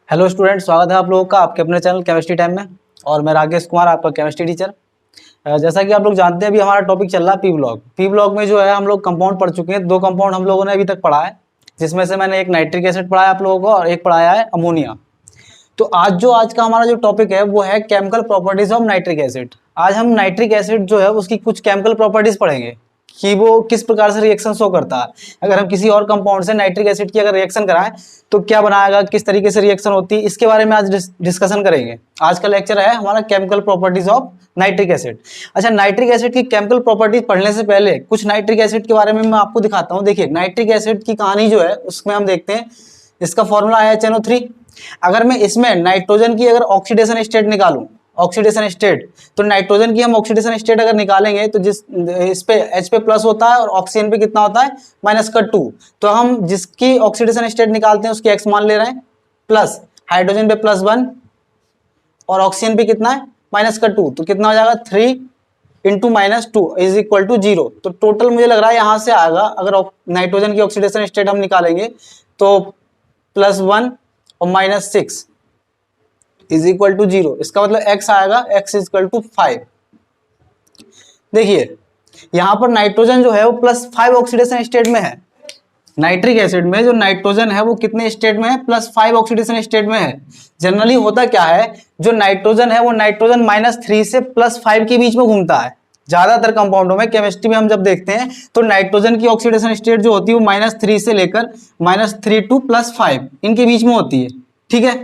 Hello student, स्वागत है आप लोगों का आपके अपने चैनल केमिस्ट्री टाइम में। और मैं राकेश कुमार, आपका केमिस्ट्री टीचर। जैसा कि आप लोग जानते हैं, अभी हमारा टॉपिक चल रहा है पी ब्लॉक में जो है हम लोग कंपाउंड पढ़ चुके हैं। 2 कंपाउंड हम लोगों ने अभी तक पढ़ा है, जिसमें से मैंने एक नाइट्रिक एसिड पढ़ाया आप लोगों को और एक पढ़ाया है अमोनिया। तो आज का हमारा जो टॉपिक है वो है chemical properties of nitric acid. आज हम नाइट्रिक एसिड जो है उसकी कुछ केमिकल प्रॉपर्टीज पढ़ेंगे कि वो किस प्रकार से रिएक्शन शो करता है। अगर हम किसी और कंपाउंड से नाइट्रिक एसिड की अगर रिएक्शन कराएं तो क्या बनाएगा, किस तरीके से रिएक्शन होती है, इसके बारे में आज डिस्कशन करेंगे। आज का लेक्चर है हमारा chemical properties of nitric acid. अच्छा, नाइट्रिक एसिड की केमिकल प्रॉपर्टीज पढ़ने से पहले कुछ नाइट्रिक एसिड के बारे में मैं आपको दिखाता हूँ। देखिए, नाइट्रिक एसिड की कहानी जो है उसमें हम देखते हैं, इसका फॉर्मूला है HNO3। अगर मैं इसमें नाइट्रोजन की अगर ऑक्सीडेशन स्टेट निकालूं, ऑक्सीडेशन स्टेट, तो नाइट्रोजन की हम ऑक्सीडेशन स्टेट अगर निकालेंगे तो जिस इस पे H पे प्लस होता है और ऑक्सीजन पे कितना होता है -2। तो हम जिसकी ऑक्सीडेशन स्टेट निकालते हैं उसकी X मान ले रहे हैं प्लस, हाइड्रोजन पे +1 और ऑक्सीजन पे कितना है -2। तो कितना हो जाएगा 3 इंटू -2 इज इक्वल टू 0। तो टोटल मुझे लग रहा है यहां से आएगा, अगर नाइट्रोजन की ऑक्सीडेशन स्टेट हम निकालेंगे तो +1 और -6 इज इक्वल टू 0। इसका मतलब x आएगा, x इज इक्वल टू 5। देखिए यहां पर नाइट्रोजन जो है वो +5 ऑक्सीडेशन स्टेट में है। नाइट्रिक एसिड में जो नाइट्रोजन है वो कितने स्टेट में है? +5 ऑक्सीडेशन स्टेट में है। जनरली होता क्या है, जो नाइट्रोजन है वो नाइट्रोजन -3 से +5 के बीच में घूमता है। ज्यादातर कंपाउंडों में, केमिस्ट्री में हम जब देखते हैं तो नाइट्रोजन की ऑक्सीडेशन स्टेट जो होती है वो -3 से लेकर -3 टू +5 इनके बीच में होती है। ठीक है,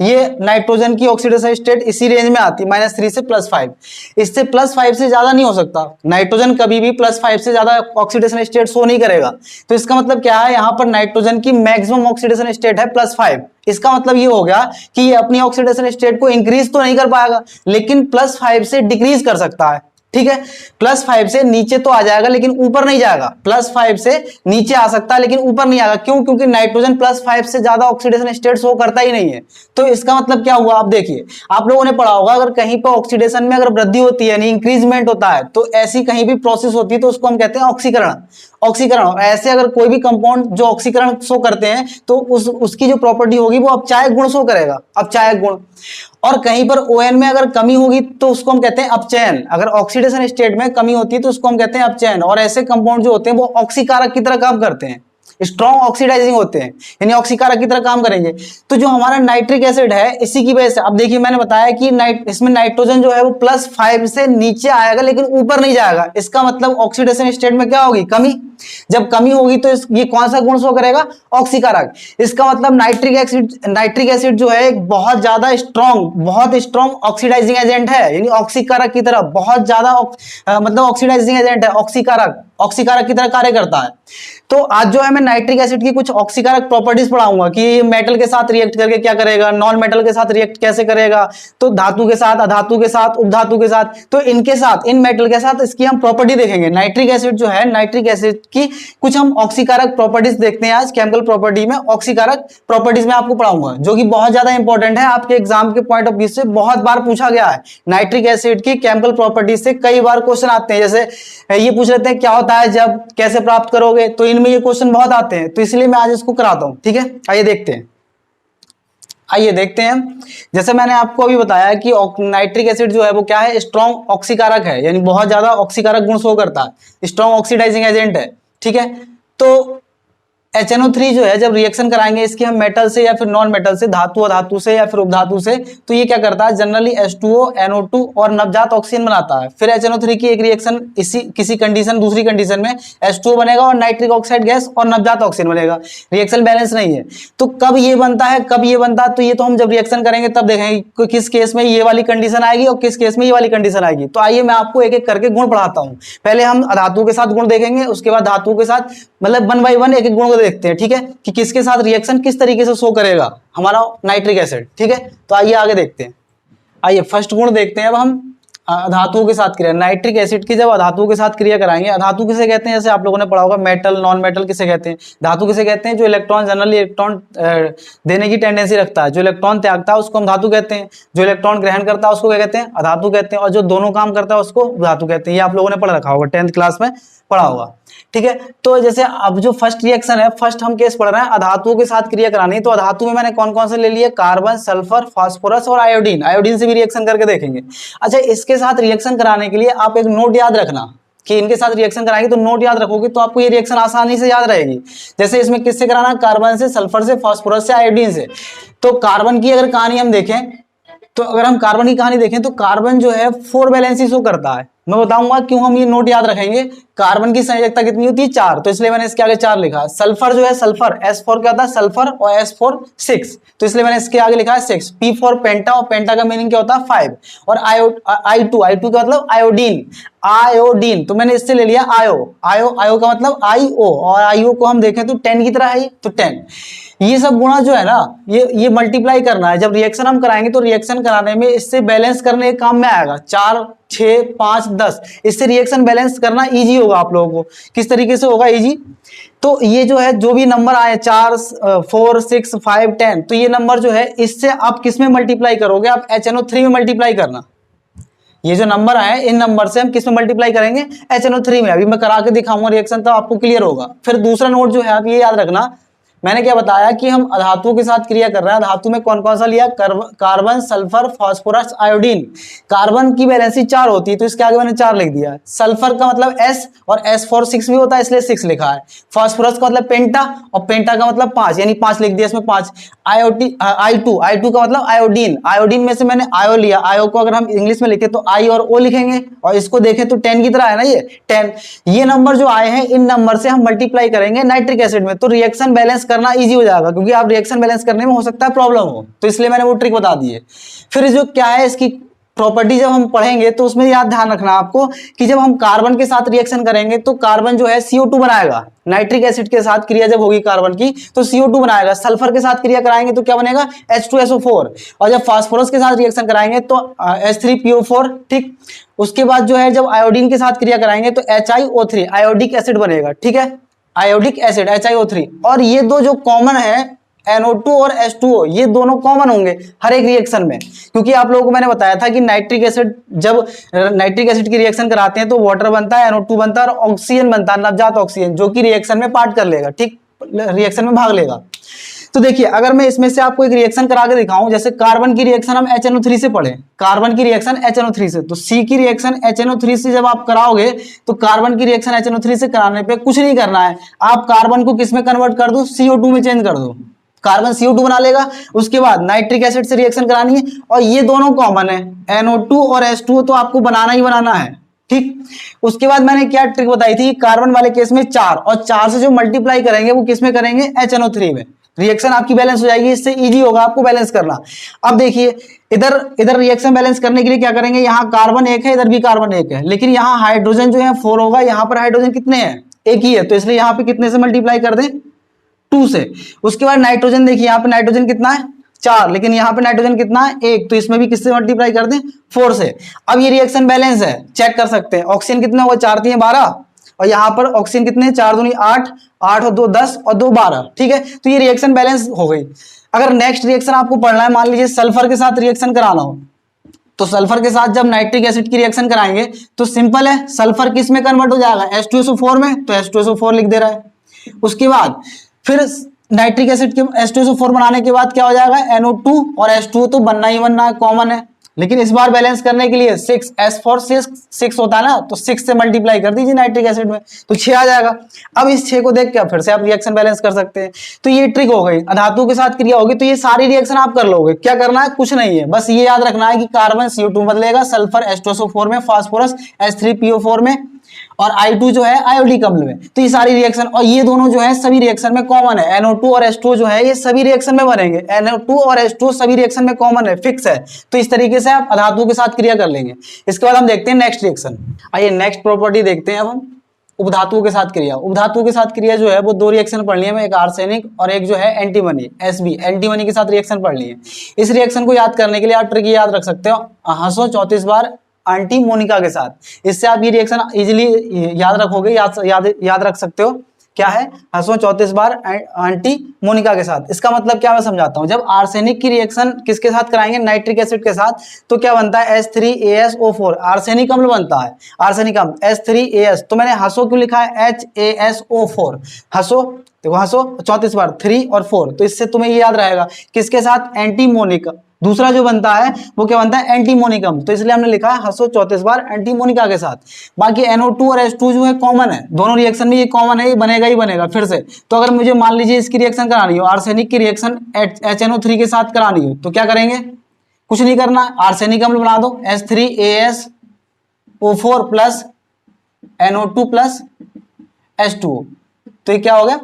ये नाइट्रोजन की ऑक्सीडेशन स्टेट इसी रेंज में आती है, -3 से +5। इससे +5 से ज्यादा नहीं हो सकता। नाइट्रोजन कभी भी +5 से ज्यादा ऑक्सीडेशन स्टेट शो नहीं करेगा। तो इसका मतलब क्या है, यहाँ पर नाइट्रोजन की मैक्सिमम ऑक्सीडेशन स्टेट है +5। इसका मतलब ये हो गया कि ये अपनी ऑक्सीडेशन स्टेट को इंक्रीज तो नहीं कर पाएगा, लेकिन +5 से डिक्रीज कर सकता है। ठीक है, +5 से नीचे तो आ जाएगा लेकिन ऊपर नहीं जाएगा। +5 से नीचे आ सकता है लेकिन ऊपर नहीं आएगा। क्यों? क्योंकि नाइट्रोजन +5 से ज्यादा ऑक्सीडेशन स्टेट शो करता ही नहीं है। तो इसका मतलब क्या हुआ, आप देखिए, आप लोगों ने पढ़ा होगा अगर कहीं पर ऑक्सीडेशन में अगर वृद्धि होती है यानी इंक्रीजमेंट होता है तो ऐसी कहीं भी प्रोसेस होती है तो उसको हम कहते हैं ऑक्सीकरण। ऑक्सीकरण ऐसे अगर कोई भी कंपाउंड जो ऑक्सीकरण शो करते हैं तो उसकी जो प्रॉपर्टी होगी वो अपचायक गुण शो करेगा, अपचायक गुण। और कहीं पर ON में अगर कमी होगी तो उसको हम कहते हैं अपचयन। अगर ऑक्सीडेशन स्टेट में कमी होती है तो उसको हम कहते हैं अपचयन। और ऐसे कंपाउंड जो होते हैं वो ऑक्सीकारक की तरह काम करते हैं, स्ट्रॉन्ग ऑक्सीडाइजिंग होते हैं, यानी ऑक्सीकारक की तरह काम करेंगे। तो जो हमारा नाइट्रिक एसिड है इसी की वजह से, अब देखिए मैंने बताया कि इसमें नाइट्रोजन जो है वो +5 से नीचे आएगा लेकिन ऊपर नहीं जाएगा। इसका मतलब ऑक्सीडेशन स्टेट में क्या होगी? कमी। जब कमी होगी तो ये कौन सा गुण शो करेगा? ऑक्सीकारक। इसका मतलब नाइट्रिक एसिड जो है एक बहुत स्ट्रॉन्ग ऑक्सीडाइजिंग एजेंट है, यानी ऑक्सीकारक की तरह बहुत ज्यादा मतलब ऑक्सीडाइजिंग एजेंट है, ऑक्सीकारक की तरह कार्य करता है। तो आज जो है मैं नाइट्रिक एसिड की कुछ ऑक्सीकारक प्रॉपर्टीज पढ़ाऊंगा कि ये मेटल के साथ रिएक्ट करके क्या करेगा, नॉन मेटल के साथ रिएक्ट कैसे करेगा, तो धातु के साथ, अधातु के साथ, उपधातु के साथ, तो इनके साथ, इन मेटल के साथ इसकी हम प्रॉपर्टी देखेंगे। नाइट्रिक एसिड जो है, नाइट्रिक एसिड की कुछ हम ऑक्सीकारक प्रॉपर्टीज देखते हैं आज। केमिकल प्रॉपर्टी में ऑक्सीकारक प्रॉपर्टीज में आपको पढ़ाऊंगा जो कि बहुत ज्यादा इंपॉर्टेंट है, आपके एग्जाम के पॉइंट ऑफ व्यू से बहुत बार पूछा गया है। नाइट्रिक एसिड की केमिकल प्रॉपर्टीज से कई बार क्वेश्चन आते हैं, जैसे ये पूछ लेते हैं क्या होता है जब, कैसे प्राप्त करोगे, तो इनमें ये क्वेश्चन बहुत आते हैं। तो इसलिए मैं आज इसको कराता हूं। ठीक है, आइए देखते हैं। जैसे मैंने आपको अभी बताया कि नाइट्रिक एसिड जो है वो क्या है, स्ट्रॉन्ग ऑक्सीकारक है, यानी बहुत ज्यादा ऑक्सीकारक गुण शो करता है, स्ट्रॉन्ग ऑक्सीडाइजिंग एजेंट है। ठीक है, तो HNO3 जो है जब रिएक्शन कराएंगे इसकी हम मेटल से या फिर नॉन मेटल से, धातु अधातु से या फिर उपधातु से, तो ये क्या करता है, जनरली H2O, NO2 और नवजात ऑक्सीजन बनाता है। फिर HNO3 की एक रिएक्शन किसी कंडीशन, दूसरी कंडीशन में H2O बनेगा और नाइट्रिक ऑक्साइड गैस और नवजात ऑक्सीजन बनेगा। रिएक्शन बैलेंस नहीं है। तो कब ये बनता है, कब ये बनता है, तो ये तो हम जब रिएक्शन करेंगे तब देखेंगे कि किस केस में ये वाली कंडीशन आएगी और किस केस में ये वाली कंडीशन आएगी। तो आइए मैं आपको एक एक करके गुण पढ़ाता हूँ। पहले हम अधातु के साथ गुण देखेंगे, उसके बाद धातु के साथ, मतलब 1 बाय 1 एक एक गुण को देखते हैं। ठीक है, कि किसके साथ रिएक्शन किस तरीके से शो करेगा हमारा नाइट्रिक एसिड। ठीक है, तो आइए आगे देखते हैं। आइए फर्स्ट गुण देखते हैं अब हम अधातुओं के साथ क्रिया। नाइट्रिक एसिड की जब अधातुओं के साथ क्रिया कराएंगे, अधातु किसे कहते हैं, जैसे आप लोगों ने पढ़ा होगा मेटल, नॉन मेटल किसे कहते हैं, धातु किसे कहते हैं, जो इलेक्ट्रॉन, जनरली इलेक्ट्रॉन देने की टेंडेंसी रखता है, जो इलेक्ट्रॉन त्यागता है उसको हम धातु कहते हैं, जो इलेक्ट्रॉन ग्रहण करता है उसको क्या कहते हैं, अधातु कहते हैं, और जो दोनों काम करता है उसको धातु कहते हैं। ये आप लोगों ने पढ़ रखा होगा 10th क्लास में पढ़ा होगा, ठीक है। तो जैसे अब जो फर्स्ट रिएक्शन है, फर्स्ट हम केस पढ़ रहे हैं अधातुओं के साथ क्रिया करानी, तो अधातु में मैंने कौन कौन से ले लिए, कार्बन, सल्फर, फास्फोरस और आयोडीन। आयोडीन से भी रिएक्शन करके देखेंगे। अच्छा, इसके साथ रिएक्शन कराने के लिए आप एक नोट याद रखना कि इनके साथ रिएक्शन कराएंगे, तो नोट याद रखोगे तो आपको ये रिएक्शन आसानी से याद रहेगी। जैसे इसमें किससे कराना, कार्बन से, सल्फर से, फास्फोरस से, आयोडीन से। तो कार्बन की अगर कहानी हम देखें, तो अगर हम कार्बन की कहानी देखें तो कार्बन जो है 4 वैलेंसी शो करता है। मैं बताऊंगा क्यों हम ये नोट याद रखेंगे। कार्बन की संयोजकता कितनी होती है, 4, तो इसलिए मैंने इसके आगे 4 लिखा। सल्फर जो है, सल्फर S4 क्या होता है, सल्फर, और S4 6, तो इसलिए मैंने इसके आगे लिखा है 6। P4 पेंटा, और पेंटा का मीनिंग क्या होता है, 5। और I2 का मतलब आयोडीन, आयोडीन, तो मैंने इससे ले लिया आयो। आयो का मतलब IO, और IO को हम देखें तो 10 की तरह है, तो 10। ये सब गुणा जो है ना, ये मल्टीप्लाई करना है। जब रिएक्शन हम कराएंगे तो रिएक्शन कराने में इससे बैलेंस करने के काम में आएगा। 4, 6, 5, 10, इससे रिएक्शन बैलेंस करना इजी होगा आप लोगों को। किस तरीके से होगा इजी, तो ये जो है जो भी नंबर आए 4, 4, 6, 5, 10, तो ये नंबर जो है इससे आप किस में मल्टीप्लाई करोगे, आप HNO3 में मल्टीप्लाई करना। ये जो नंबर आए इन नंबर से हम किस में मल्टीप्लाई करेंगे, HNO3 में। अभी मैं करा के दिखाऊंगा रिएक्शन, तो आपको क्लियर होगा। फिर दूसरा नोट जो है आप ये याद रखना, मैंने क्या बताया कि हम अधातुओं के साथ क्रिया कर रहे हैं। धातु में कौन कौन सा लिया, carbon, sulphur, phosphorus, iodine. Carbon की वैलेंसी 4 होती है, तो इसके आगे मैंने 4 लिख दिया। सल्फर का मतलब S, और S4 6 भी होता है, इसलिए 6 लिखा है। फास्फोरस का मतलब पेंटा, और पेंटा का मतलब 5, यानी 5 लिख दिया इसमें 5। I2 का मतलब आयोडीन। आयोडीन में से मैंने आयो लिया। आयो को अगर हम इंग्लिश में लिखे तो I और O लिखेंगे, और इसको देखें तो 10 की तरह है ना, ये 10। ये नंबर जो आए हैं इन नंबर से हम मल्टीप्लाई करेंगे नाइट्रिक एसिड में, तो रिएक्शन बैलेंस करना इजी हो जाएगा, क्योंकि आप रिएक्शन बैलेंस करने में हो सकता है प्रॉब्लम हो, तो इसलिए मैंने वो ट्रिक बता दी है। फिर जो क्या है इसकी प्रॉपर्टी जब हम पढ़ेंगे तो उसमें याद ध्यान रखना आपको कि जब हम कार्बन के साथ रिएक्शन करेंगे तो कार्बन जो है CO2 बनाएगा। नाइट्रिक एसिड के साथ क्रिया जब होगी कार्बन की तो CO2 बनाएगा। सल्फर के साथ क्रिया कराएंगे तो क्या बनेगा, H2SO4। और जब फास्फोरस के साथ रिएक्शन कराएंगे तो H3PO4, ठीक। उसके बाद जो है जब आयोडीन के साथ क्रिया कराएंगे तो HiO3, आयोडिक एसिड बनेगा, ठीक है, आयोडिक एसिड HiO3। और ये दो जो कॉमन है NO2 और H2O, ये दोनों कॉमन होंगे हर एक रिएक्शन में, क्योंकि आप लोगों को मैंने बताया था कि नाइट्रिक एसिड, जब नाइट्रिक एसिड की रिएक्शन कराते हैं तो वाटर बनता है, NO2 बनता है, और ऑक्सीजन बनता है, नवजात ऑक्सीजन, जो कि रिएक्शन में पार्ट कर लेगा, ठीक, रिएक्शन में भाग लेगा। तो देखिए, अगर मैं इसमें से आपको एक रिएक्शन करा के दिखाऊं, जैसे कार्बन की रिएक्शन हम HNO3 से पढ़े, कार्बन की रिएक्शन HNO3 से, तो C की रिएक्शन HNO3 से जब आप कराओगे तो कार्बन की रिएक्शन HNO3 से कराने पे कुछ नहीं करना है, आप कार्बन को किस में कन्वर्ट कर दो, CO2 में चेंज कर दो, कार्बन CO2 बना लेगा। उसके बाद नाइट्रिक एसिड से रिएक्शन करानी है, और ये दोनों कॉमन है, NO2 और H2O, तो आपको बनाना ही बनाना है, ठीक। उसके बाद मैंने क्या ट्रिक बताई थी, कार्बन वाले केस में 4, और 4 से जो मल्टीप्लाई करेंगे वो किस में करेंगे, HNO3 में। रिएक्शन आपकी बैलेंस हो जाएगी, इससे इजी होगा आपको बैलेंस करना। अब देखिए, इधर रिएक्शन बैलेंस करने के लिए क्या करेंगे, यहाँ कार्बन 1 है, इधर भी कार्बन 1 है, लेकिन यहाँ हाइड्रोजन जो है 4 होगा, यहाँ पर हाइड्रोजन कितने हैं, 1 ही है, तो इसलिए यहाँ पे कितने से मल्टीप्लाई कर दें, 2 से। उसके बाद नाइट्रोजन देखिए, यहाँ पे नाइट्रोजन कितना है, 4, लेकिन यहाँ पे नाइट्रोजन कितना है, 1, तो इसमें भी किससे मल्टीप्लाई कर दें, 4 से। अब ये रिएक्शन बैलेंस है, चेक कर सकते हैं। ऑक्सीजन कितना होगा, 4 3 12, और यहाँ पर ऑक्सीजन कितने, 4 दूनी 8, 8 और 2 10, और 2 12, ठीक है। तो ये रिएक्शन बैलेंस हो गई। अगर नेक्स्ट रिएक्शन आपको पढ़ना है, मान लीजिए सल्फर के साथ रिएक्शन कराना हो, तो सल्फर के साथ जब नाइट्रिक एसिड की रिएक्शन कराएंगे तो सिंपल है, सल्फर किस में कन्वर्ट हो जाएगा, H2SO4 में, तो H2SO4 लिख दे रहा है। उसके बाद फिर नाइट्रिक एसिड के H2SO4 बनाने के बाद क्या हो जाएगा, NO2 और H2O तो बनना ही बनना है, कॉमन है, लेकिन इस बार बैलेंस करने के लिए 6, S4 6 होता है ना, तो 6 से मल्टीप्लाई कर दीजिए नाइट्रिक एसिड में, तो 6 आ जाएगा। अब इस 6 को देख के फिर से आप रिएक्शन बैलेंस कर सकते हैं। तो ये ट्रिक हो गई, अधातु के साथ क्रिया होगी तो ये सारी रिएक्शन आप कर लोगे। क्या करना है, कुछ नहीं है, बस ये याद रखना है कि कार्बन CO2 बदलेगा, सल्फर H2SO4 में, फास्फोरस H3PO4 में, और I2 जो है आयोडिक अम्ल में। तो ये सारी रिएक्शन, और ये दोनों जो है सभी रिएक्शन में कॉमन है, NO2 और H2O जो है ये सभी रिएक्शन में बनेंगे, NO2 और H2O सभी रिएक्शन में कॉमन है, फिक्स है। तो इस तरीके से आप अधातु के साथ क्रिया कर लेंगे। इसके बाद हम देखते हैं नेक्स्ट रिएक्शन। आइए नेक्स्ट प्रॉपर्टी देखते हैं अब हम, उपधातुओं के साथ क्रिया। उपधातुओं के साथ क्रिया जो है वो 2 रिएक्शन पढ़ लिए, एक आर्सेनिक और एक जो है एंटीमनी, Sb, एंटीमनी के साथ रिएक्शन पढ़ लिए। इस रिएक्शन को याद करने के लिए आप ट्रिक याद रख सकते हो, हंसो 34 बार एंटीमोनिका के साथ, इससे आप ये रिएक्शन इजीली याद रखोगे, याद रख सकते हो। क्या है, हंसो 34 बार एंटी मोनिका के साथ। इसका मतलब क्या, मैं समझाता हूं। जब आर्सेनिक की रिएक्शन किसके साथ कराएंगे, नाइट्रिक एसिड के साथ, तो क्या बनता है H3AsO4, आर्सेनिक अम्ल बनता है, आर्सेनिक अम्ल H3As। तो मैंने हंसो क्यों लिखा है HASO4, हंसो, देखो हंसो 34 बार 3 और 4, तो इससे तुम्हें ये याद रहेगा किसके साथ, एंटीमोनिका। दूसरा जो बनता है वो क्या बनता है, एंटीमोनिकम, तो इसलिए हमने लिखा है हंसो 34 बार एंटीमोनिका के साथ। बाकी NO2 और H2 जो है कॉमन है, दोनों रिएक्शन में ये कॉमन है, ये बनेगा ही बनेगा फिर से। तो अगर मुझे मान लीजिए इसकी रिएक्शन करानी हो, आर्सेनिक की रिएक्शन HNO3 के साथ करानी हो, तो क्या करेंगे, कुछ नहीं करना, आर्सेनिक अम्ल बना दो H3AsO4 plus NO2 plus H2O, तो ये क्या हो गया,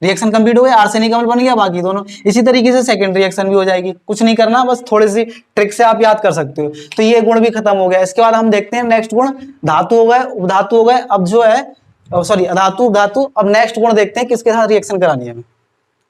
रिएक्शन कंप्लीट हो गया, आर्सेनिक अम्ल बन गया, बाकी दोनों। इसी तरीके से सेकंड रिएक्शन भी हो जाएगी, कुछ नहीं करना, बस थोड़ी सी ट्रिक से आप याद कर सकते हो। तो ये गुण भी खत्म हो गया। इसके बाद हम देखते हैं नेक्स्ट गुण, धातु हो गए, उपधातु हो गए, अब जो है सॉरी अधातु उपधातु। अब नेक्स्ट गुण देखते हैं किसके साथ रिएक्शन करानी है हमें,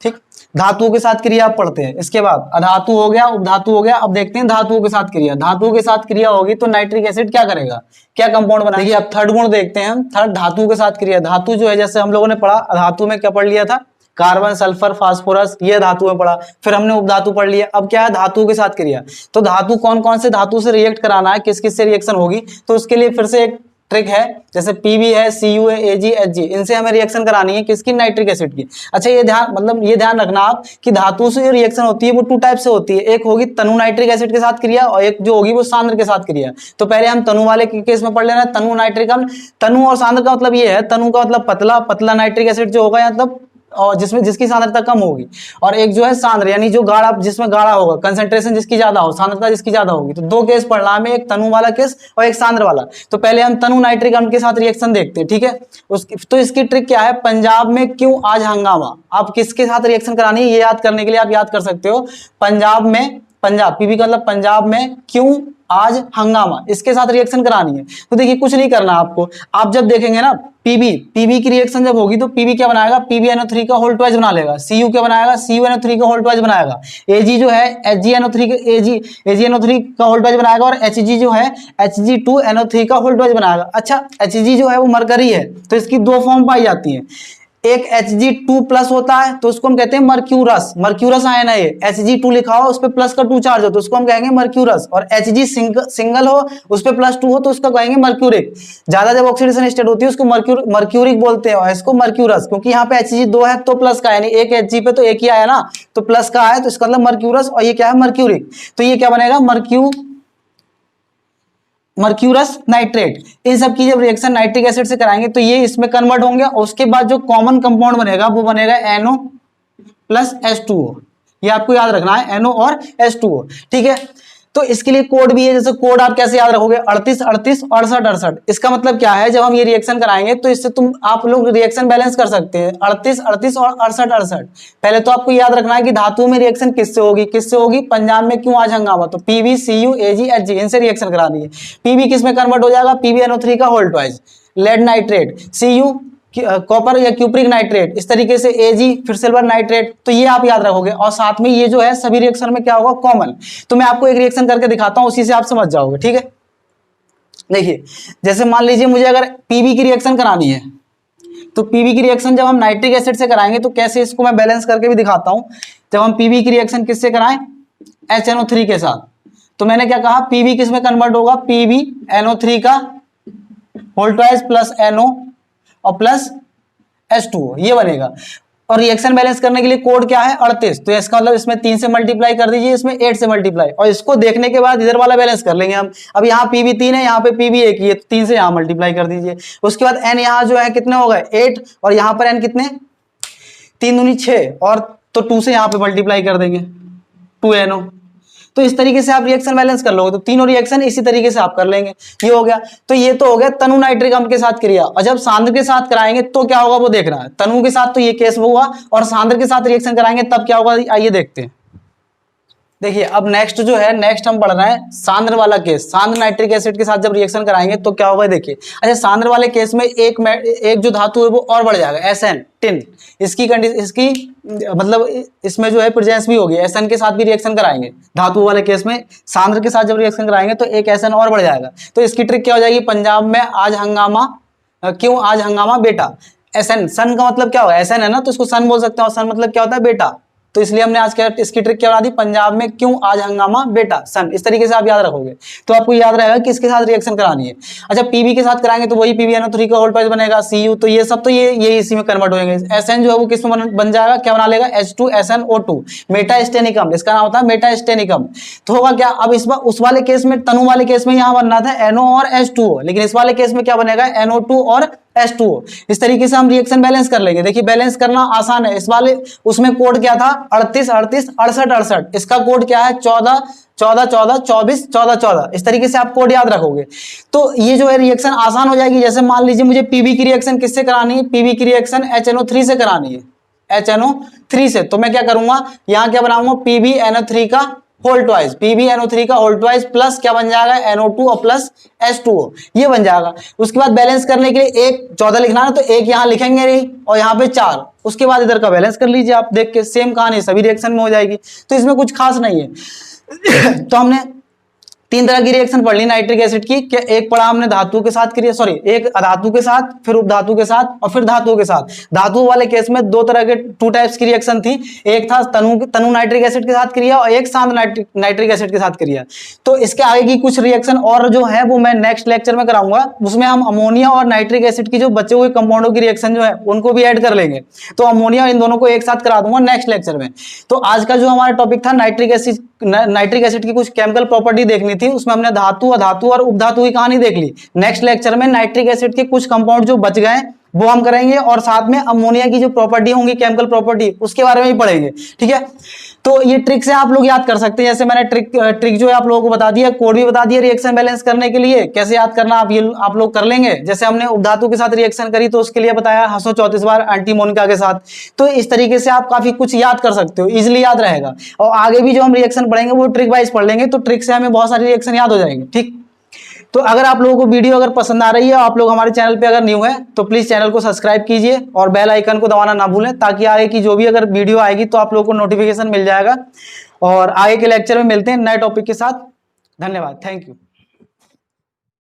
ठीक, धातुओं के साथ क्रिया आप पढ़ते हैं। इसके बाद अधातु हो गया, उपधातु हो गया, अब देखते हैं धातुओं के साथ क्रिया। धातुओं के साथ क्रिया होगी तो नाइट्रिक एसिड क्या करेगा, क्या कंपाउंड बनाएगी। अब थर्ड गुण देखते हैं हम, थर्ड धातु के साथ क्रिया। धातु जो है, जैसे हम लोगों ने पढ़ा धातु में क्या पढ़ लिया था, कार्बन, सल्फर, फास्फोरस, ये धातु में पढ़ा, फिर हमने उपधातु पढ़ लिया। अब क्या है, धातु के साथ क्रिया। तो धातु कौन कौन से धातु से रिएक्ट कराना है, किस किस से रिएक्शन होगी, तो उसके लिए फिर से एक ट्रिक है, जैसे Pb है, Cu है, Ag, Hg, इनसे हमें रिएक्शन करानी है, किसकी, नाइट्रिक एसिड की। अच्छा ये ध्यान, मतलब ये ध्यान रखना आप कि धातु से जो रिएक्शन होती है वो टू टाइप से होती है, एक होगी तनु नाइट्रिक एसिड के साथ क्रिया, और एक जो होगी वो सांद्र के साथ क्रिया। तो पहले हम तनु वाले केस में पढ़ लेना, तनु नाइट्रिक अम्ल। तनु और सांद्र का मतलब ये है, तनु का मतलब पतला, पतला नाइट्रिक एसिड जो होगा, मतलब और जिसमें जिसकी सांद्रता कम होगी, और एक जो है सांद्र, यानी जो गाढ़ा, जिसमें गाढ़ा होगा, कंसंट्रेशन जिसकी ज्यादा हो, सांद्रता जिसकी ज्यादा होगी। तो दो केस पढ़ना हमें, एक तनु वाला केस और एक सांद्र वाला। तो पहले हम तनु नाइट्रिक अम्ल के साथ रिएक्शन देखते हैं, ठीक है। तो इसकी ट्रिक क्या है, पंजाब में क्यों आज हंगामा, आप किसके साथ रिएक्शन करानी है ये याद करने के लिए आप याद कर सकते हो, पंजाब में, पंजाब पीबी का मतलब पंजाब में क्यों आज हंगामा, इसके साथ रिएक्शन करानी है। तो देखिए कुछ नहीं करना आपको, आप जब देखेंगे ना पीबी की रिएक्शन जब होगी तो पीबी क्या बनाएगा, PbNO3 का होल ट्वाइस बना लेगा, Cu क्या बनाएगा, CuNO3 का होल ट्वाइस बनाएगा, Ag जो है HgNO3 AgNO3 का होल ट्वाइस बनाएगा, और Hg जो है Hg2NO3 का होल ट्वाइस बनाएगा। अच्छा Hg जो है वो मरकरी है, तो इसकी दो फॉर्म पाई जाती है, एक Hg2 प्लस होता है तो उसको हम कहते हैं मर्क्यूरस, मर्क्यूरस आयन है ये, Hg2 लिखा हो उस पे प्लस का 2 चार्ज हो तो उसको हम कहेंगे मर्क्यूरस, और Hg सिंगल हो उस पे प्लस 2 हो तो उसका कहेंगे मर्क्यूरिक। ज्यादा जब ऑक्सीडेशन स्टेट होती है उसको मर्क्यूरिक बोलते हैं, और इसको मर्क्यूरस, क्योंकि यहाँ पे Hg2 है तो प्लस का, यानी एक Hg पे तो एक ही आया ना, तो प्लस का आया तो इसका मतलब मर्क्यूरस, और ये क्या है, मर्क्यूरिक। तो ये क्या बनेगा, मर्क्यूरस नाइट्रेट। इन सब की जब रिएक्शन नाइट्रिक एसिड से कराएंगे तो ये इसमें कन्वर्ट होंगे, और उसके बाद जो कॉमन कंपाउंड बनेगा वो बनेगा NO प्लस H2O। ये आपको याद रखना है, NO और H2O, ठीक है। तो इसके लिए कोड भी है, जैसे कोड आप कैसे याद रखोगे, 38 38 68 68। इसका मतलब क्या है, जब हम ये रिएक्शन कराएंगे तो इससे आप लोग रिएक्शन बैलेंस कर सकते हैं, 38 38 और 68 68। पहले तो आपको याद रखना है कि धातु में रिएक्शन किससे होगी, पंजाब में क्यों आज हंगामा, तो Pb Cu Ag Hg इनसे रिएक्शन करानी है। Pb किस में कन्वर्ट हो जाएगा, PbNO3 का whole twice, lead nitrate, Cu copper या क्यूप्रिक नाइट्रेट, इस तरीके से Ag फिर सिल्वर नाइट्रेट। तो ये आप याद रखोगे, और साथ में ये जो है सभी रिएक्शन में क्या होगा, कॉमन। तो मैं आपको एक रिएक्शन करके दिखाता हूं, उसी से आप समझ जाओगे, ठीक है। देखिए जैसे मान लीजिए मुझे अगर Pb की रिएक्शन करानी है, तो Pb की रिएक्शन जब हम नाइट्रिक एसिड से कराएंगे तो कैसे, इसको मैं बैलेंस करके भी दिखाता हूं। जब हम Pb की रिएक्शन किससे कराएं, HNO3 के साथ, तो मैंने क्या कहा, Pb किस में कन्वर्ट होगा, PbNO3 का होल ट्वाइस प्लस NO और प्लस H2O, ये बनेगा। और रिएक्शन बैलेंस करने के लिए कोड क्या है, 38, तो इसका मतलब इसमें 3 से मल्टीप्लाई कर दीजिए, इसमें 8 से मल्टीप्लाई, और इसको देखने के बाद इधर वाला बैलेंस कर लेंगे हम। अब यहाँ Pb 3 है, यहाँ पे Pb 1 ही है, 3 से यहाँ मल्टीप्लाई कर दीजिए। उसके बाद N यहाँ जो है कितने हो गए, 8, और यहाँ पर N कितने, 3 दूनी 6, और तो 2 से यहाँ पे मल्टीप्लाई कर देंगे, 2NO। तो इस तरीके से आप रिएक्शन बैलेंस कर लोगे, तो तीनों रिएक्शन इसी तरीके से आप कर लेंगे। ये हो गया, तो ये तो हो गया तनु नाइट्रिक अम्ल के साथ क्रिया। और जब सांद्र के साथ कराएंगे तो क्या होगा वो देखना है। तनु के साथ तो ये केस होगा, और सांद्र के साथ रिएक्शन कराएंगे तब क्या होगा, आइए देखते हैं। देखिए अब नेक्स्ट जो है, नेक्स्ट हम पढ़ रहे हैं सांद्र वाला केस। सांद्र नाइट्रिक एसिड के साथ जब रिएक्शन कराएंगे तो क्या होगा देखिए। अच्छा सांद्र वाले केस में एक जो धातु है वो और बढ़ जाएगा, SN टिन, इसकी मतलब इसमें जो है प्रेजेंस भी होगी, SN के साथ भी रिएक्शन कराएंगे धातु वाले केस में। सांद्र के साथ जब रिएक्शन कराएंगे तो एक SN और बढ़ जाएगा। तो इसकी ट्रिक क्या हो जाएगी, पंजाब में आज हंगामा क्यों, आज हंगामा बेटा, SN, सन का मतलब क्या होगा, SN है ना, तो इसको सन बोल सकते हैं, और सन मतलब क्या होता है बेटा, तो इसलिए हमने आज क्या इसकी ट्रिक क्या बना दी, पंजाब में क्यों आज हंगामा बेटा, सन। इस तरीके से आप याद रखोगे तो आपको याद रहेगा कि इसके साथ रिएक्शन करानी है। अच्छा पीबी के साथ कराएंगे तो वही PbNO3 का होल्ड बनेगा, Cu, तो ये सब तो ये इसी में कन्वर्ट हो जाएंगे। SN जो है वो किस में बन जाएगा, क्या बना लेगा, H2SnO2, मेटास्टेनिकम, इसका नाम होता है मेटास्टेनिकम। तो होगा क्या, अब इस बार उस वाले केस में, तनु वाले केस में यहाँ बनना था NO और H2O, लेकिन इस वाले केस में क्या बनेगा, NO2 और H2O। इस तरीके से हम रिएक्शन बैलेंस कर लेंगे। देखिए बैलेंस करना आसान है, इस वाले उसमें कोड क्या था 38 38 68 68, इसका कोड क्या है 14 14 14 24 14 14। इस तरीके से आप कोड याद रखोगे तो ये जो है रिएक्शन आसान हो जाएगी। जैसे मान लीजिए मुझे पीबी की रिएक्शन किससे करानी है, पीबी की रिएक्शन HNO3 से करानी है, HNO3 से, तो मैं क्या करूंगा, यहां क्या बनाऊंगा, PbNO3 का होल ट्वाइस, PbNO3 का होल ट्वाइस प्लस क्या बन जाएगा, NO2 और प्लस H2O, ये बन जाएगा। उसके बाद बैलेंस करने के लिए एक 14 लिखना है तो एक यहाँ लिखेंगे नहीं और यहाँ पे 4, उसके बाद इधर का बैलेंस कर लीजिए आप, देख के सेम कहानी सभी रिएक्शन में हो जाएगी, तो इसमें कुछ खास नहीं है। तो हमने 3 तरह की रिएक्शन पढ़ ली नाइट्रिक एसिड की, क्या एक पढ़ा हमने धातु के साथ क्रिया, सॉरी एक अधातु के साथ, फिर उपधातु के साथ और फिर धातु के साथ। धातु वाले केस में 2 तरह के 2 टाइप्स की रिएक्शन थी, एक था तनु नाइट्रिक एसिड के साथ क्रिया और एक शांत नाइट्रिक एसिड के साथ क्रिया। तो इसके आगे की कुछ रिएक्शन और जो है वो मैं नेक्स्ट लेक्चर में कराऊंगा, उसमें हम अमोनिया और नाइट्रिक एसिड की जो बचे हुए कंपाउंडों की रिएक्शन जो है उनको भी ऐड कर लेंगे, तो अमोनिया इन दोनों को एक साथ करा दूंगा नेक्स्ट लेक्चर में। तो आज का जो हमारा टॉपिक था नाइट्रिक एसिड की कुछ केमिकल प्रॉपर्टी देखनी थी, उसमें हमने धातु अधातु और उपधातु की कहानी देख ली। नेक्स्ट लेक्चर में नाइट्रिक एसिड के कुछ कंपाउंड जो बच गए वो हम करेंगे और साथ में अमोनिया की जो प्रॉपर्टी होंगी केमिकल प्रॉपर्टी उसके बारे में भी पढ़ेंगे, ठीक है। तो ये ट्रिक से आप लोग याद कर सकते हैं, जैसे मैंने ट्रिक जो है आप लोगों को बता दिया, कोड भी बता दिया रिएक्शन बैलेंस करने के लिए कैसे याद करना आप लोग कर लेंगे। जैसे हमने उपधातु के साथ रिएक्शन करी तो उसके लिए बताया 134 बार एंटीमोनिका के साथ, तो इस तरीके से आप काफी कुछ याद कर सकते हो, इजिली याद रहेगा। और आगे भी जो हम रिएक्शन पढ़ेंगे वो ट्रिक वाइज पढ़ लेंगे, तो ट्रिक से हमें बहुत सारी रिएक्शन याद हो जाएंगे, ठीक। तो अगर आप लोगों को वीडियो अगर पसंद आ रही है, आप लोग हमारे चैनल पे अगर न्यू है तो प्लीज चैनल को सब्सक्राइब कीजिए और बेल आइकन को दबाना ना भूलें, ताकि आगे की जो भी अगर वीडियो आएगी तो आप लोगों को नोटिफिकेशन मिल जाएगा। और आगे के लेक्चर में मिलते हैं नए टॉपिक के साथ। धन्यवाद, थैंक यू।